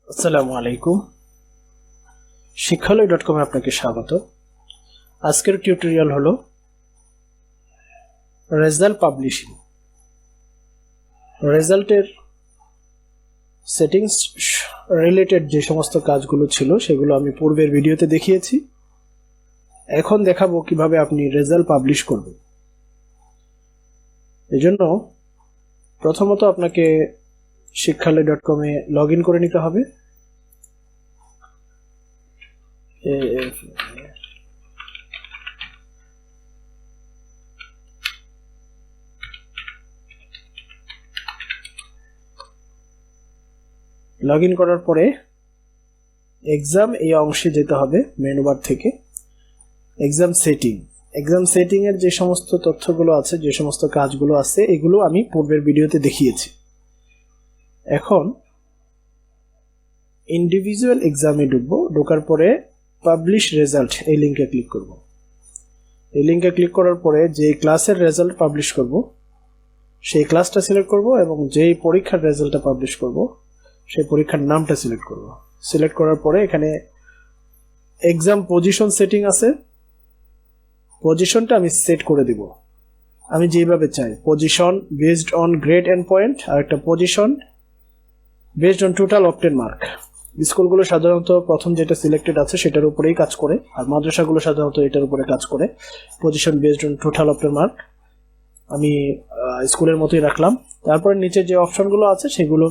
আসসালামু আলাইকুম। শিক্ষালয়.com এ আপনাকে স্বাগত। আজকের টিউটোরিয়াল হলো রেজাল্ট পাবলিশিং। রেজাল্টের সেটিংস রিলেটেড যে সমস্ত কাজগুলো ছিল সেগুলো আমি পূর্বের ভিডিওতে দেখিয়েছি। এখন দেখাবো কিভাবে আপনি রেজাল্ট পাবলিশ করবেন। এজন্য প্রথমত আপনাকে শিক্ষালয়.com এ লগইন করে নিতে হবে। লগইন করার পরে এক্সাম এই অংশে যেতে হবে। মেনু বার থেকে এক্সাম সেটিং এর যে সমস্ত তথ্যগুলো আছে, যে সমস্ত কাজগুলো আছে, এগুলো আমি পূর্বের ভিডিওতে দেখিয়েছি। এখন ইন্ডিভিজুয়াল এক্সামে ঢোকার পরে পাবলিশ রেজাল্ট এই লিংকে ক্লিক করব। এই লিংকে ক্লিক করার পরে যে ক্লাসের রেজাল্ট পাবলিশ করব সেই ক্লাসটা সিলেক্ট করব এবং যেই পরীক্ষার রেজাল্টটা পাবলিশ করব সেই পরীক্ষার নামটা সিলেক্ট করব। সিলেক্ট করার পরে এখানে এক্সাম পজিশন সেটিং আছে, পজিশনটা আমি সেট করে দিব আমি যেভাবে চাই। Position based on grade and point, আর একটা position based on total obtain mark. স্কুলগুলো সাধারণত প্রথম যেটা সিলেক্টেড আছে সেটার উপরেই কাজ করে, আর মাদ্রাসাগুলো সাধারণত এটার উপরে কাজ করে। Position based on total obtain mark আমি স্কুলের মতোই রাখলাম। তারপরে নিচে যে অপশনগুলো আছে সেগুলো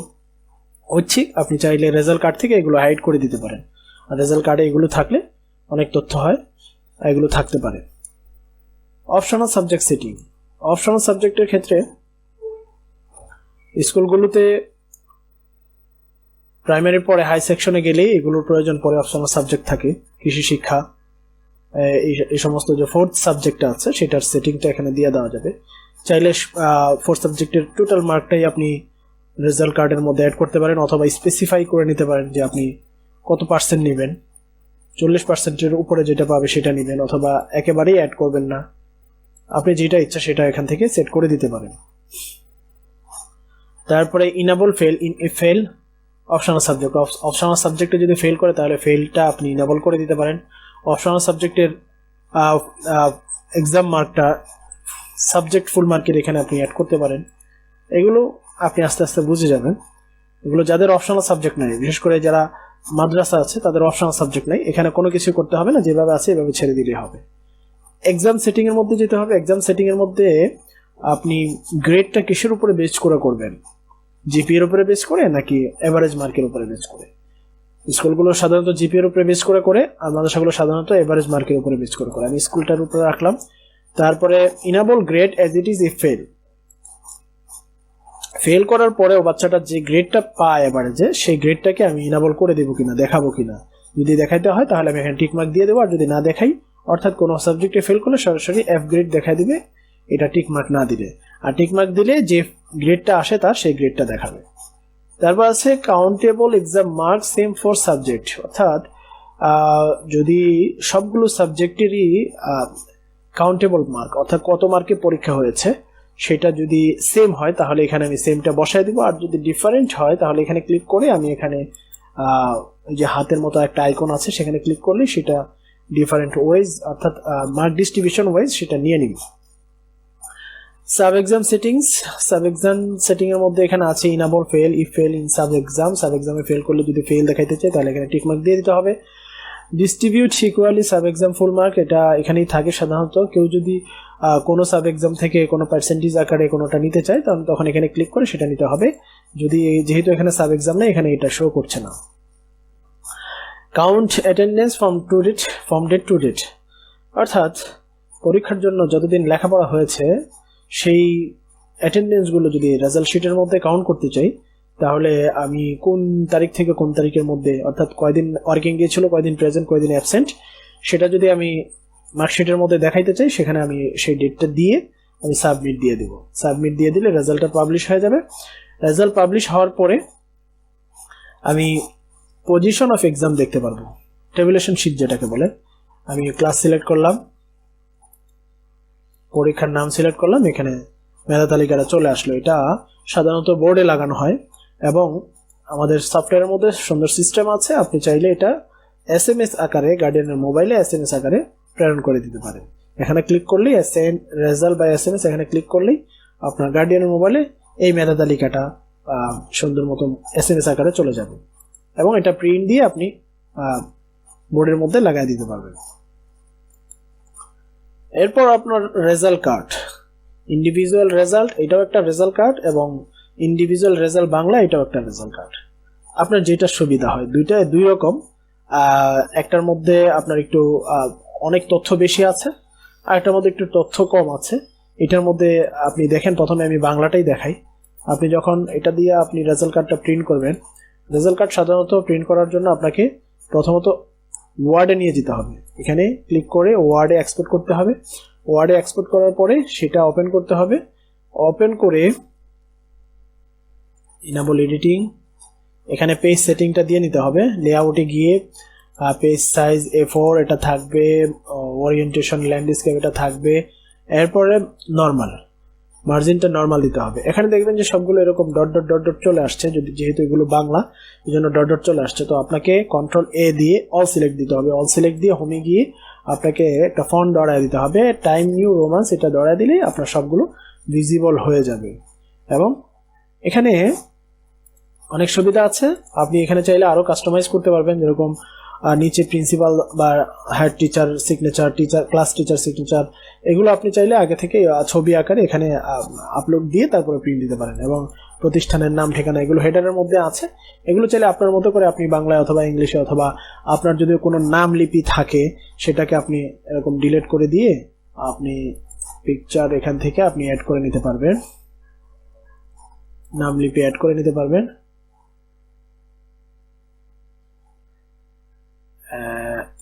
ঐচ্ছিক, আপনি চাইলে রেজাল্ট কার্ড থেকে এগুলো হাইড করে দিতে পারেন। আর রেজাল্ট কার্ডে এগুলো থাকলে অনেক তথ্য হয়, এগুলো থাকতে পারে। Optional subject setting. অপশনাল সাবজেক্টের ক্ষেত্রে স্কুলগুলোতে প্রাইমারির পরে হাই সেকশনে গেলেই এগুলোর প্রয়োজন পড়ে। অপশনাল সাবজেক্ট থাকে, কৃষি শিক্ষা, এই সমস্ত যে ফোর্থ সাবজেক্টটা আছে সেটার সেটিংটা এখানে দিয়ে দেওয়া যাবে। চাইলে ফোর্থ সাবজেক্টের টোটাল মার্কটাই আপনি রেজাল্ট কার্ডের মধ্যে অ্যাড করতে পারেন, অথবা স্পেসিফাই করে নিতে পারেন যে আপনি কত পার্সেন্ট নেবেন। 40%-এর উপরে যেটা পাবে সেটা নেবেন, অথবা একেবারেই অ্যাড করবেন না। আপনি যেটা ইচ্ছা সেটা এখান থেকে সেট করে দিতে পারেন। তারপরে enable fail in a fail optional subject. Optional সাবজেক্টে যদি ফেল করে তাহলে ফেলটা আপনি ইনেবল করে দিতে পারেন। অপশনাল সাবজেক্টের এক্সাম মার্কটা সাবজেক্ট ফুল মার্কের এখানে আপনি অ্যাড করতে পারেন। এগুলো আপনি আস্তে আস্তে বুঝে যাবেন। এগুলো যাদের অপশনাল সাবজেক্ট নাই, বিশেষ করে যারা মাদ্রাসা আছে তাদের অপশনাল সাবজেক্ট নাই, এখানে কোনো কিছু করতে হবে না, যেভাবে আছে এভাবে ছেড়ে দিলেই হবে। এক্সাম সেটিং এর মধ্যে যেতে হবে। এক্সাম সেটিং এর মধ্যে আপনি গ্রেডটা কিসের উপরে বেস করে করবেন, জিপি এর উপরে বেস করে নাকি এভারেজ মার্কের উপরে বেস করে? স্কুলগুলো সাধারণত জিপি এর উপরে বেস করে, আর মাদ্রাসাগুলো সাধারণত এভারেজ মার্কের উপরে বেস করে। আমি স্কুলটার উপরে রাখলাম। তারপরে enable grade as it is if fail করার পরেও বাচ্চাটা যে গ্রেডটা পায় এভারেজে, সেই গ্রেডটাকে আমি ইনেবল করে দেবো কিনা, দেখাবো কিনা। যদি দেখাইতে হয় তাহলে আমি এখানে টিক মার্ক দিয়ে দেবো, আর যদি না দেখাই, অর্থাৎ কোনো সাবজেক্টে ফেল করলে সরাসরি এফ গ্রেড দেখাই দিবে, এটা টিক মার্ক না দিলে। আর টিক মার্ক দিলে যে গ্রেডটা আসে তার সেই গ্রেডটা দেখাবে। তারপর আছে countable exam mark same for subject, অর্থাৎ যদি সবগুলো সাবজেক্টেরই কাউন্টেবল মার্ক, অর্থাৎ কত মার্কে পরীক্ষা হয়েছে সেটা যদি সেম হয় তাহলে এখানে আমি সেমটা বসায় দিব। আর যদি ডিফারেন্ট হয় তাহলে এখানে ক্লিক করে আমি এখানে যে হাতের মতো একটা আইকন আছে সেখানে ক্লিক করলে সেটা ডিফারেন্ট ওয়াইজ, অর্থাৎ মার্ক ডিস্ট্রিবিউশন ওয়াইজ সেটা নিয়ে নিব। সাব এক্সাম সেটিং এর মধ্যে এখানে আছে enable fail if fail in sub এক্সামে ফেল করলে যদি ফেল দেখাইতে চাই তাহলে এখানে টিক মার্ক দিয়ে দিতে হবে। Distribute equally sub exam full mark, এটা এখানেই থাকে সাধারণত। কেউ যদি কোনো সাব এক্সাম থেকে কোনো পার্সেন্টেজ আকারে কোনোটা নিতে চায় তখন এখানে ক্লিক করে সেটা নিতে হবে। যেহেতু এখানে সাব এক্সাম নেই, এখানে এটা শো করছে না। Count attendance from date to date, অর্থাৎ পরীক্ষার জন্য যতদিন লেখাপড়া হয়েছে সেই অ্যাটেন্ডেন্সগুলো যদি রেজাল্ট শিটের মধ্যে কাউন্ট করতে চাই তাহলে আমি কোন তারিখ থেকে কোন তারিখের মধ্যে, অর্থাৎ কয়দিন ওয়ার্কিং গিয়েছিল, কয়দিন প্রেজেন্ট, কয়দিন অ্যাবসেন্ট, সেটা যদি আমি মার্কশিটের মধ্যে দেখাইতে চাই সেখানে আমি সেই ডেটটা দিয়ে আমি সাবমিট দিয়ে দেব। সাবমিট দিয়ে দিলে রেজাল্টটা পাবলিশ হয়ে যাবে। রেজাল্ট পাবলিশ হওয়ার পরে আমি পজিশন অফ এক্সাম দেখতে পারবো, টেবুলেশন শিট যেটাকে বলে। আমি ক্লাস সিলেক্ট করলাম, পরীক্ষার নাম সিলেক্ট করলাম, এখানে মেধা তালিকাটা চলে আসলো। এটা সাধারণত বোর্ডে লাগানো হয় এবং আমাদের সফটওয়্যারের মধ্যে সুন্দর সিস্টেম আছে, আপনি চাইলে এটা SMS আকারে গার্ডিয়ানের মোবাইলে SMS আকারে প্রেরণ করে দিতে পারেন। এখানে ক্লিক করলেই সেন্ড রেজাল্ট বাই SMS এখানে ক্লিক করলেই আপনার গার্ডিয়ানের মোবাইলে এই মেধা তালিকাটা সুন্দর মতো SMS আকারে চলে যাবে এবং এটা প্রিন্ট দিয়ে আপনি বোর্ডের মধ্যে লাগাই দিতে পারবেন। এরপর আপনার রেজাল্ট কার্ড, ইন্ডিভিজুয়াল রেজাল্ট, এটাও একটা রেজাল্ট কার্ড এবং ইন্ডিভিজুয়াল রেজাল্ট বাংলা এটাও একটা রেজাল্ট কার্ড। আপনার যেটা সুবিধা হয়, দুই রকম। একটার মধ্যে আপনার একটু অনেক তথ্য বেশি আছে আর একটার মধ্যে একটু তথ্য কম আছে। এটার মধ্যে আপনি দেখেন, প্রথমে আমি বাংলাটাই দেখাই। আপনি যখন এটা দিয়ে আপনি রেজাল্ট কার্ডটা প্রিন্ট করবেন, রেজাল্ট কার্ড সাধারণত প্রিন্ট করার জন্য আপনাকে প্রথমত ওয়ার্ডে নিয়ে যেতে হবে। এখানে ক্লিক করে ওয়ার্ডে এক্সপোর্ট করতে হবে। ওয়ার্ডে এক্সপোর্ট করার পরে সেটা ওপেন করতে হবে। ওপেন করে ইনেবল এডিটিং, এখানে পেজ সেটিংটা দিয়ে নিতে হবে। লেআউটে গিয়ে পেজ সাইজ A4 এটা থাকবে, ওরিয়েন্টেশন ল্যান্ডস্কেপ এটা থাকবে, এরপরে নর্মাল মার্জিনটা নর্মাল দিতে হবে। এখানে দেখবেন যে সবগুলো এরকম ডট ডট ডট ডট চলে আসছে, যেহেতু এগুলো বাংলা এই জন্য ডট ডট চলে আসছে। তো আপনাকে Ctrl+A দিয়ে অল সিলেক্ট দিতে হবে। অল সিলেক্ট দিয়ে হোমে গিয়ে আপনাকে একটা ফন্ট দড়ায় দিতে হবে, টাইম নিউ রোমান্স এটা দড়ায় দিলেই আপনার সবগুলো ভিজিবল হয়ে যাবে। এবং এখানে অনেক সুবিধা আছে, আপনি এখানে চাইলে আরো কাস্টমাইজ করতে পারবেন, যেরকম নিচে প্রিন্সিপাল বা head teacher signature, teacher class teacher signature, এগুলো আপনি চাইলে আগে থেকে ছবি আকারে এখানে আপলোড দিয়ে তারপরে প্রিন্ট দিতে পারেন। এবং প্রতিষ্ঠানের নাম ঠিকানা এগুলো হেডারের মধ্যে আছে, এগুলো চাইলে আপনার মতো করে আপনি বাংলায় অথবা ইংলিশে অথবা আপনার যদি কোনো নাম লিপি থাকে সেটাকে আপনি এরকম ডিলিট করে দিয়ে আপনি পিকচার এখান থেকে আপনি অ্যাড করে নিতে পারবেন, নাম লিপি অ্যাড করে নিতে পারবেন।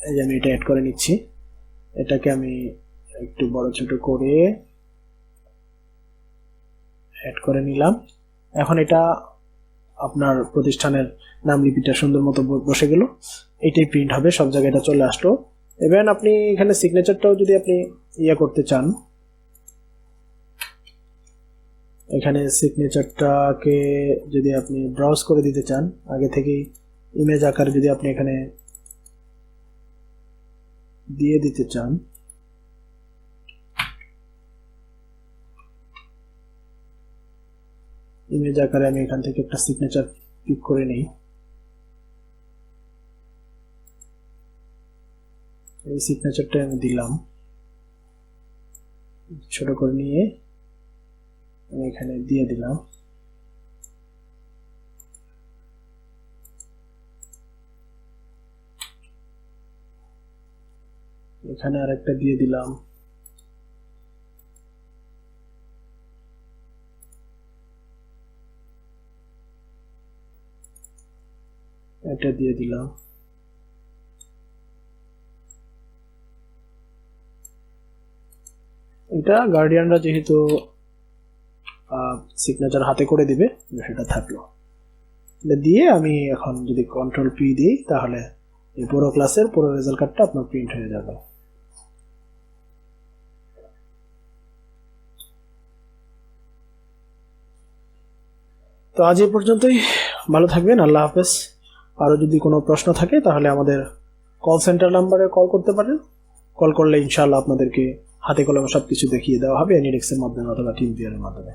এই যে আমি এটা অ্যাড করে নিচ্ছি, এটাকে আমি একটু বড় ছোট করে অ্যাড করে নিলাম। এখন এটা আপনার প্রতিষ্ঠানের নাম লিপিটা সুন্দর মতো বসে গেল, এটাই প্রিন্ট হবে, সব জায়গায় এটা চলে আসলো। এবার আপনি এখানে সিগনেচারটাও যদি আপনি করতে চান, এখানে সিগনেচারটাকে যদি আপনি ব্রাউজ করে দিতে চান, আগে থেকেই ইমেজ আকারে যদি আপনি এখানে দিয়ে দিতে চান, ইমেজ আকারে আমি এখান থেকে একটা সিগনেচার পিক করে নেই। এই সিগনেচারটা আমি দিলাম, ছোট করে নিয়ে আমি এখানে দিয়ে দিলাম। এখানে আরেকটা দিয়ে দিলাম, এটা দিয়ে দিলাম। এটা গার্ডিয়ানরা যেহেতু সিগনেচার হাতে করে দিবে সেটা থাকলো, এটা দিয়ে আমি এখন যদি Ctrl+P দিই তাহলে এই পুরো ক্লাসের পুরো রেজাল্ট কার্ডটা আপনার প্রিন্ট হয়ে যাবে। তো আজ এই পর্যন্তই, ভালো থাকবেন, আল্লাহ হাফেজ। আরো যদি কোনো প্রশ্ন থাকে তাহলে আমাদের কল সেন্টার নাম্বারে কল করতে পারেন। কল করলে ইনশাআল্লাহ আপনাদেরকে হাতে কলমে সবকিছু দেখিয়ে দেওয়া হবে এনিডেক্সের মাধ্যমে অথবা টিম ভিউয়ারের মাধ্যমে।